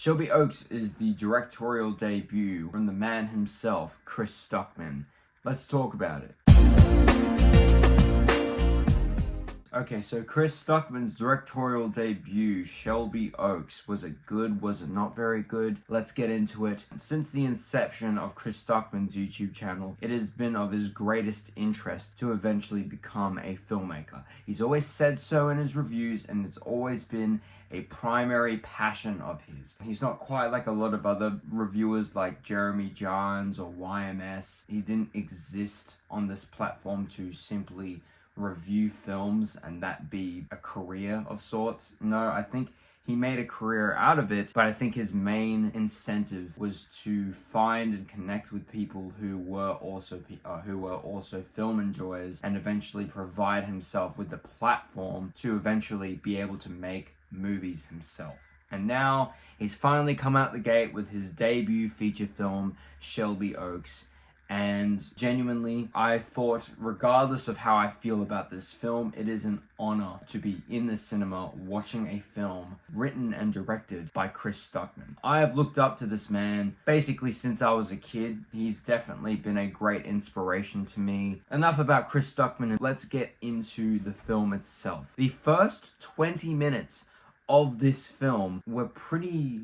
Shelby Oaks is the directorial debut from the man himself, Chris Stuckmann. Let's talk about it. Okay, so Chris Stuckmann's directorial debut, Shelby Oaks, was it good? Was it not very good? Let's get into it. Since the inception of Chris Stuckmann's YouTube channel, it has been of his greatest interest to eventually become a filmmaker. He's always said so in his reviews, and it's always been a primary passion of his. He's not quite like a lot of other reviewers like Jeremy Johns or YMS. He didn't exist on this platform to simply review films and that be a career of sorts. No, I think he made a career out of it, but I think his main incentive was to find and connect with people who were also film enjoyers, and eventually provide himself with the platform to eventually be able to make movies himself. And now he's finally come out the gate with his debut feature film, Shelby Oaks. And genuinely, I thought, regardless of how I feel about this film, it is an honor to be in the cinema watching a film written and directed by Chris Stuckmann. I have looked up to this man basically since I was a kid. He's definitely been a great inspiration to me. Enough about Chris Stuckmann, let's get into the film itself. The first 20 minutes of this film were pretty,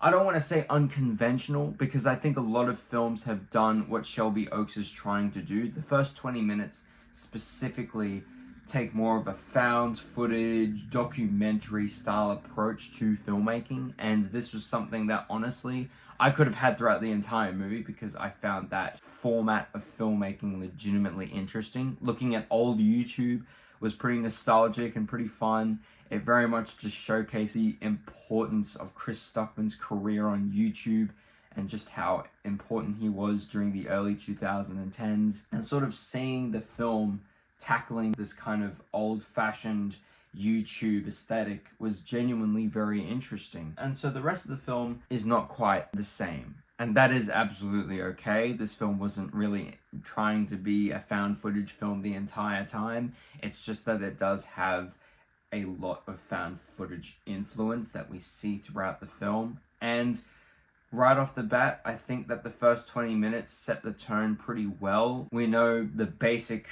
I don't want to say unconventional, because I think a lot of films have done what Shelby Oaks is trying to do. The first 20 minutes specifically take more of a found footage, documentary style approach to filmmaking, and this was something that honestly I could have had throughout the entire movie, because I found that format of filmmaking legitimately interesting. Looking at old YouTube was pretty nostalgic and pretty fun. It very much just showcased the importance of Chris Stuckmann's career on YouTube and just how important he was during the early 2010s. And sort of seeing the film tackling this kind of old-fashioned YouTube aesthetic was genuinely very interesting. And so the rest of the film is not quite the same. And that is absolutely okay. This film wasn't really trying to be a found footage film the entire time. It's just that it does have a lot of found footage influence that we see throughout the film. And right off the bat, I think that the first 20 minutes set the tone pretty well. We know the basic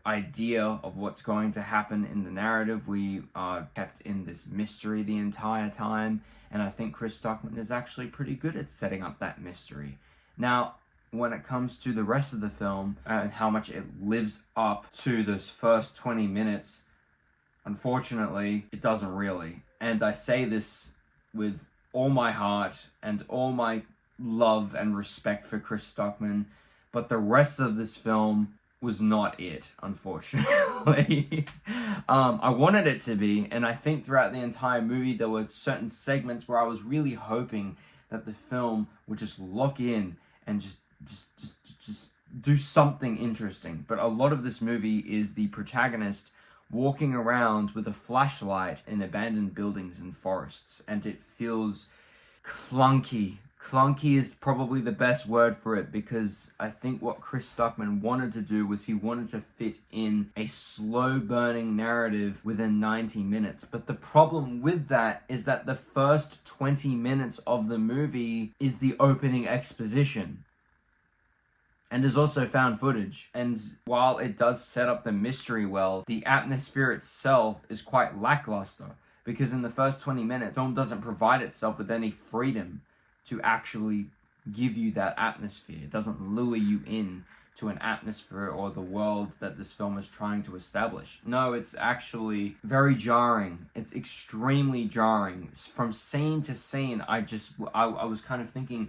idea of what's going to happen in the narrative. We are kept in this mystery the entire time, and I think Chris Stuckmann is actually pretty good at setting up that mystery. Now, when it comes to the rest of the film and how much it lives up to those first 20 minutes, unfortunately, it doesn't really. And I say this with all my heart and all my love and respect for Chris Stuckmann, but the rest of this film was not it, unfortunately. I wanted it to be, and I think throughout the entire movie there were certain segments where I was really hoping that the film would just lock in and just do something interesting. But a lot of this movie is the protagonist walking around with a flashlight in abandoned buildings and forests, and it feels clunky. Clunky is probably the best word for it, because I think what Chris Stuckmann wanted to do was he wanted to fit in a slow burning narrative within 90 minutes. But the problem with that is that the first 20 minutes of the movie is the opening exposition. And there's also found footage. And while it does set up the mystery well, the atmosphere itself is quite lackluster, because in the first 20 minutes, the film doesn't provide itself with any freedom to actually give you that atmosphere. It doesn't lure you in to an atmosphere or the world that this film is trying to establish. No, it's actually very jarring. It's extremely jarring. From scene to scene, I was kind of thinking,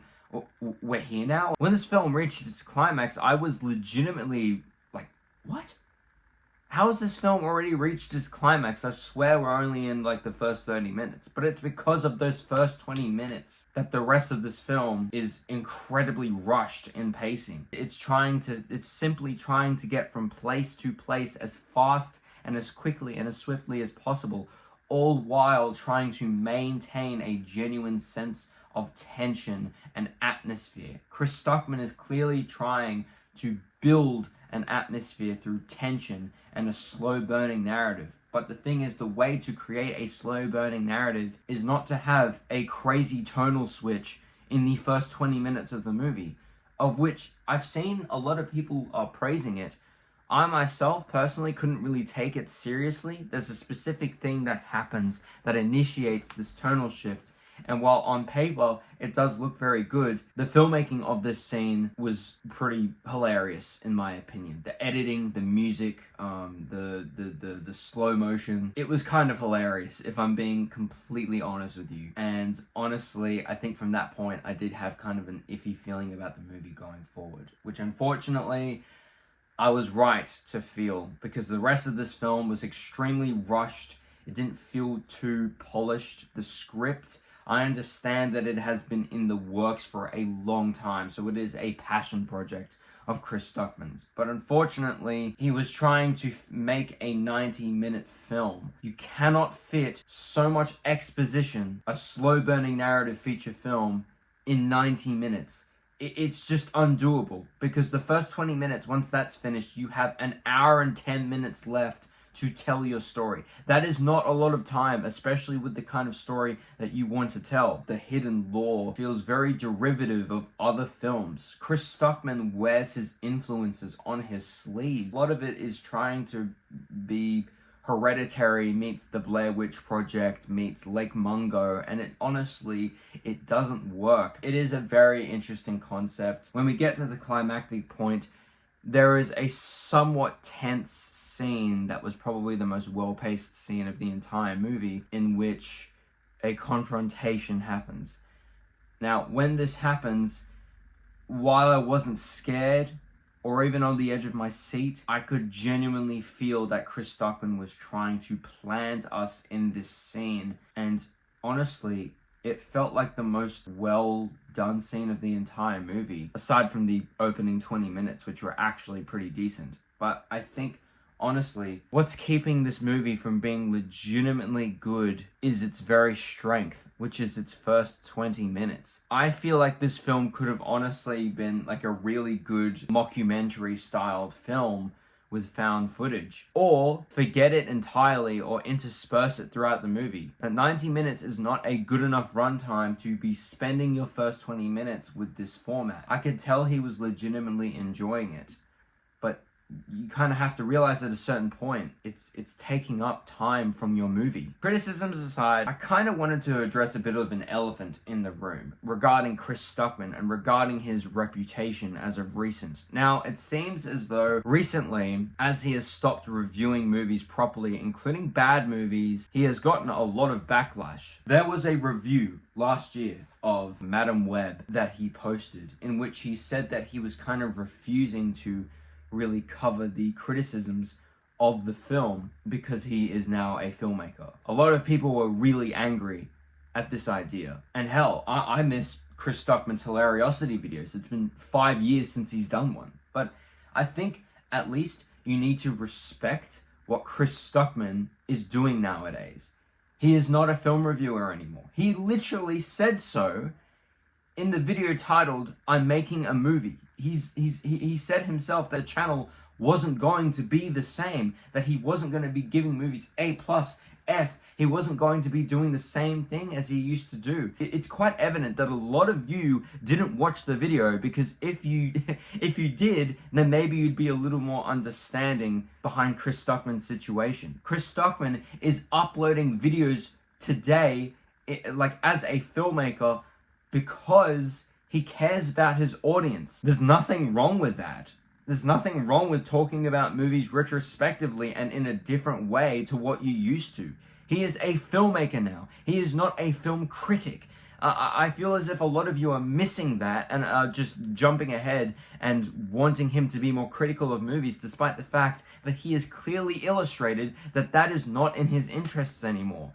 we're here now? When this film reached its climax, I was legitimately like, what? How has this film already reached its climax? I swear we're only in like the first 30 minutes. But it's because of those first 20 minutes that the rest of this film is incredibly rushed in pacing. It's simply trying to get from place to place as fast and as quickly and as swiftly as possible, all while trying to maintain a genuine sense of tension and atmosphere. Chris Stuckmann is clearly trying to build an atmosphere through tension and a slow burning narrative. But the thing is, the way to create a slow burning narrative is not to have a crazy tonal switch in the first 20 minutes of the movie, of which I've seen a lot of people are praising it. I myself personally couldn't really take it seriously. There's a specific thing that happens that initiates this tonal shift, and while on paper it does look very good, the filmmaking of this scene was pretty hilarious in my opinion. The editing, the music, the slow motion, it was kind of hilarious if I'm being completely honest with you. And honestly, I think from that point I did have kind of an iffy feeling about the movie going forward, which unfortunately I was right to feel, because the rest of this film was extremely rushed. It didn't feel too polished. The script, I understand that it has been in the works for a long time, so it is a passion project of Chris Stuckmann's. But unfortunately, he was trying to make a 90-minute film. You cannot fit so much exposition, a slow-burning narrative feature film, in 90 minutes. It's just undoable, because the first 20 minutes, once that's finished, you have an hour and 10 minutes left to tell your story. That is not a lot of time, especially with the kind of story that you want to tell. The hidden lore feels very derivative of other films. Chris Stuckmann wears his influences on his sleeve. A lot of it is trying to be Hereditary meets the Blair Witch Project meets Lake Mungo, and it honestly doesn't work. It is a very interesting concept. When we get to the climactic point, there is a somewhat tense scene that was probably the most well-paced scene of the entire movie, in which a confrontation happens. Now, when this happens, while I wasn't scared or even on the edge of my seat, I could genuinely feel that Chris Stuckmann was trying to plant us in this scene. And honestly, it felt like the most well done scene of the entire movie, aside from the opening 20 minutes, which were actually pretty decent. But I think, honestly, what's keeping this movie from being legitimately good is its very strength, which is its first 20 minutes. I feel like this film could have honestly been like a really good mockumentary styled film with found footage, or forget it entirely or intersperse it throughout the movie. But 90 minutes is not a good enough runtime to be spending your first 20 minutes with this format. I could tell he was legitimately enjoying it, but you kind of have to realize at a certain point, it's taking up time from your movie. Criticisms aside, I kind of wanted to address a bit of an elephant in the room regarding Chris Stuckmann and regarding his reputation as of recent. Now, it seems as though recently, as he has stopped reviewing movies properly, including bad movies, he has gotten a lot of backlash. There was a review last year of Madam Web that he posted, in which he said that he was kind of refusing to really cover the criticisms of the film because he is now a filmmaker. A lot of people were really angry at this idea. And hell, I miss Chris Stuckmann's Hilariosity videos. It's been 5 years since he's done one. But I think at least you need to respect what Chris Stuckmann is doing nowadays. He is not a film reviewer anymore. He literally said so in the video titled, "I'm making a movie." He said himself that the channel wasn't going to be the same, that he wasn't going to be giving movies A+, F. He wasn't going to be doing the same thing as he used to do. It's quite evident that a lot of you didn't watch the video, because if you did, then maybe you'd be a little more understanding behind Chris Stuckmann's situation. Chris Stuckmann is uploading videos today, like as a filmmaker, because he cares about his audience. There's nothing wrong with that. There's nothing wrong with talking about movies retrospectively and in a different way to what you used to. He is a filmmaker now. He is not a film critic. I feel as if a lot of you are missing that and are just jumping ahead and wanting him to be more critical of movies, despite the fact that he has clearly illustrated that that is not in his interests anymore.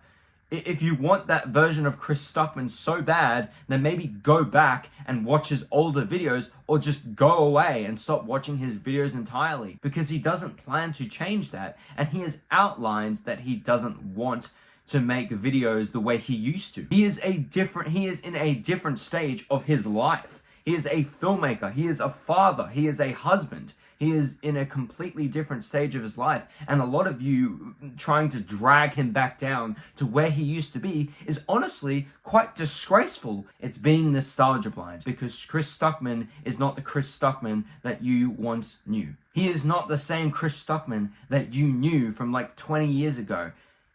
If you want that version of Chris Stuckmann so bad, then maybe go back and watch his older videos, or just go away and stop watching his videos entirely, because he doesn't plan to change that, and he has outlined that he doesn't want to make videos the way he used to. He is in a different stage of his life. He is a filmmaker, he is a father, he is a husband. He is in a completely different stage of his life, and a lot of you trying to drag him back down to where he used to be is honestly quite disgraceful. It's being nostalgia blind, because Chris Stuckmann is not the Chris Stuckmann that you once knew. He is not the same Chris Stuckmann that you knew from like 20 years ago.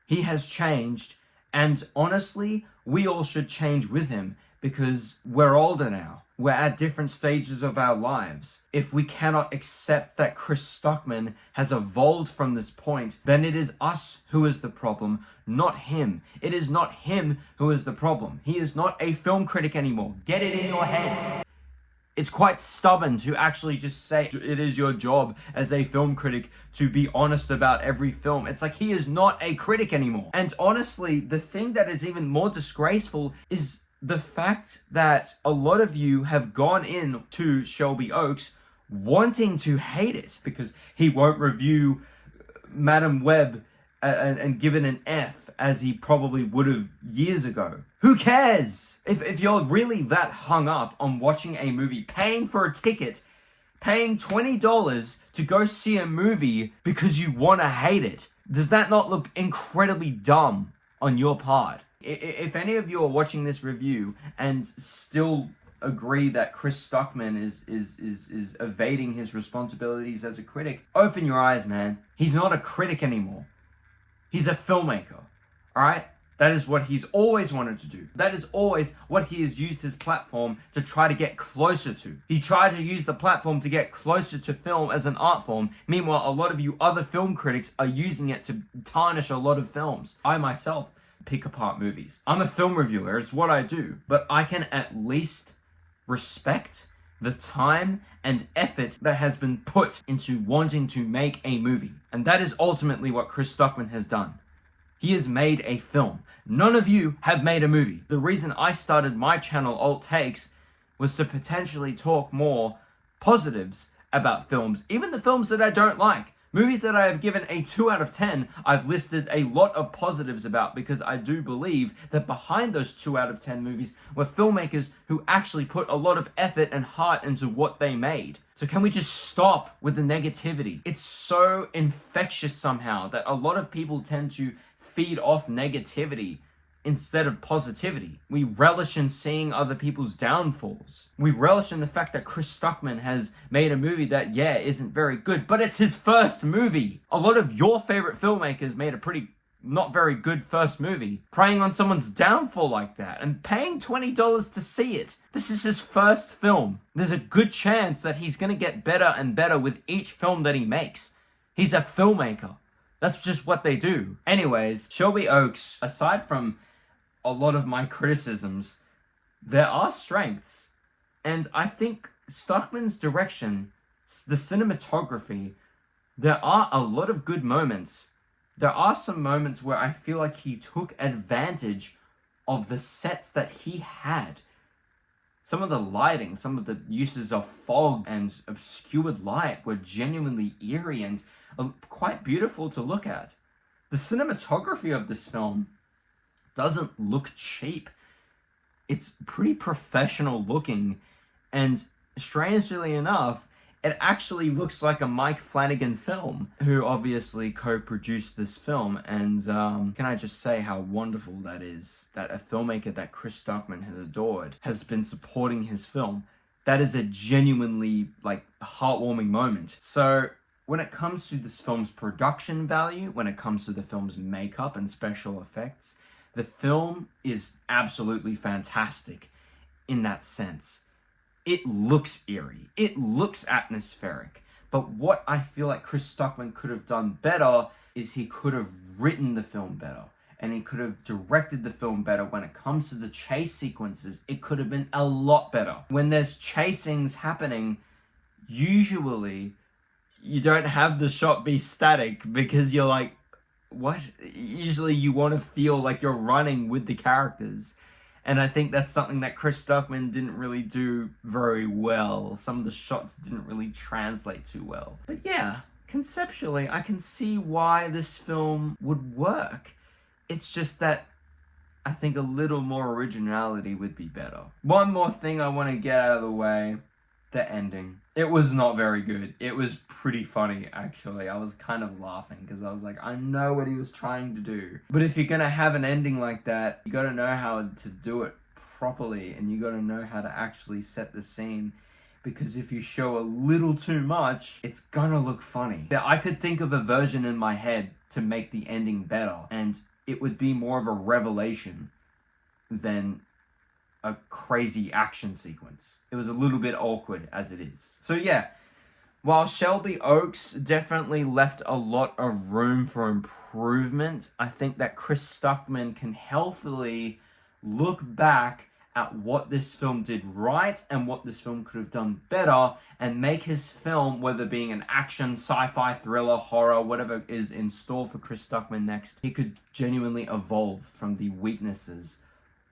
He has changed, and honestly, we all should change with him, because we're older now. We're at different stages of our lives. If we cannot accept that Chris Stuckmann has evolved from this point, then it is us who is the problem, not him. It is not him who is the problem. He is not a film critic anymore. Get it in your heads. It's quite stubborn to actually just say it is your job as a film critic to be honest about every film. It's like he is not a critic anymore. And honestly, the thing that is even more disgraceful is the fact that a lot of you have gone in to Shelby Oaks wanting to hate it because he won't review Madam Web and give it an F as he probably would have years ago. Who cares? If you're really that hung up on watching a movie, paying for a ticket, paying $20 to go see a movie because you want to hate it, does that not look incredibly dumb on your part? If any of you are watching this review and still agree that Chris Stuckmann is evading his responsibilities as a critic, open your eyes, man. He's not a critic anymore. He's a filmmaker, all right? That is what he's always wanted to do. That is always what he has used his platform to try to get closer to. He tried to use the platform to get closer to film as an art form. Meanwhile, a lot of you other film critics are using it to tarnish a lot of films. I myself pick apart movies. I'm a film reviewer, it's what I do. But I can at least respect the time and effort that has been put into wanting to make a movie. And that is ultimately what Chris Stuckmann has done. He has made a film. None of you have made a movie. The reason I started my channel, AltTakes, was to potentially talk more positives about films, even the films that I don't like. Movies that I have given a 2 out of 10, I've listed a lot of positives about, because I do believe that behind those 2 out of 10 movies were filmmakers who actually put a lot of effort and heart into what they made. So can we just stop with the negativity? It's so infectious somehow that a lot of people tend to feed off negativity instead of positivity. We relish in seeing other people's downfalls. We relish in the fact that Chris Stuckmann has made a movie that, yeah, isn't very good, but it's his first movie. A lot of your favorite filmmakers made a pretty not very good first movie, preying on someone's downfall like that and paying $20 to see it. This is his first film. There's a good chance that he's gonna get better and better with each film that he makes. He's a filmmaker. That's just what they do. Anyways, Shelby Oaks, aside from a lot of my criticisms, there are strengths. And I think Stuckmann's direction, the cinematography, there are a lot of good moments. There are some moments where I feel like he took advantage of the sets that he had. Some of the lighting, some of the uses of fog and obscured light were genuinely eerie and quite beautiful to look at. The cinematography of this film doesn't look cheap. It's pretty professional looking, and strangely enough, it actually looks like a Mike Flanagan film, who obviously co-produced this film. And can I just say how wonderful that is, that a filmmaker that Chris Stuckmann has adored has been supporting his film. That is a genuinely heartwarming moment. So when it comes to this film's production value, when it comes to the film's makeup and special effects, the film is absolutely fantastic in that sense. It looks eerie. It looks atmospheric. But what I feel like Chris Stuckmann could have done better is he could have written the film better. And he could have directed the film better. When it comes to the chase sequences, it could have been a lot better. When there's chasings happening, usually you don't have the shot be static because you're like, what? Usually you want to feel like you're running with the characters. And I think that's something that Chris Stuckmann didn't really do very well. Some of the shots didn't really translate too well. But yeah, conceptually, I can see why this film would work. It's just that I think a little more originality would be better. One more thing I want to get out of the way The ending. It was not very good. It was pretty funny, actually. I was kind of laughing because I was like, I know what he was trying to do. But if you're going to have an ending like that, you got to know how to do it properly, and you got to know how to actually set the scene. Because if you show a little too much, it's gonna look funny. I could think of a version in my head to make the ending better, and it would be more of a revelation than a crazy action sequence. It was a little bit awkward as it is. So yeah, while Shelby Oaks definitely left a lot of room for improvement, I think that Chris Stuckmann can healthily look back at what this film did right and what this film could have done better, and make his film, whether being an action, sci-fi, thriller, horror, whatever is in store for Chris Stuckmann next, he could genuinely evolve from the weaknesses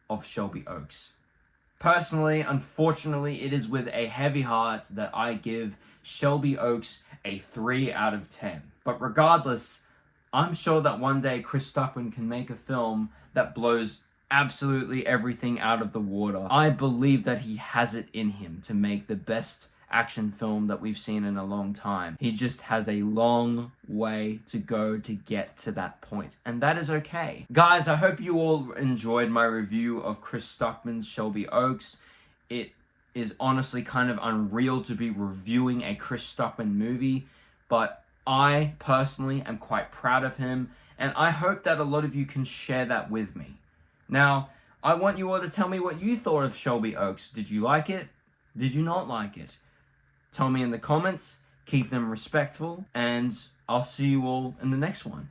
of Shelby Oaks. Personally, unfortunately, it is with a heavy heart that I give Shelby Oaks a 3 out of 10. But regardless, I'm sure that one day Chris Stuckmann can make a film that blows absolutely everything out of the water. I believe that he has it in him to make the best action film that we've seen in a long time. He just has a long way to go to get to that point, and that is okay. Guys, I hope you all enjoyed my review of Chris Stuckmann's Shelby Oaks. It is honestly kind of unreal to be reviewing a Chris Stuckmann movie, but I personally am quite proud of him, and I hope that a lot of you can share that with me. Now, I want you all to tell me what you thought of Shelby Oaks. Did you like it? Did you not like it? Tell me in the comments, keep them respectful, and I'll see you all in the next one.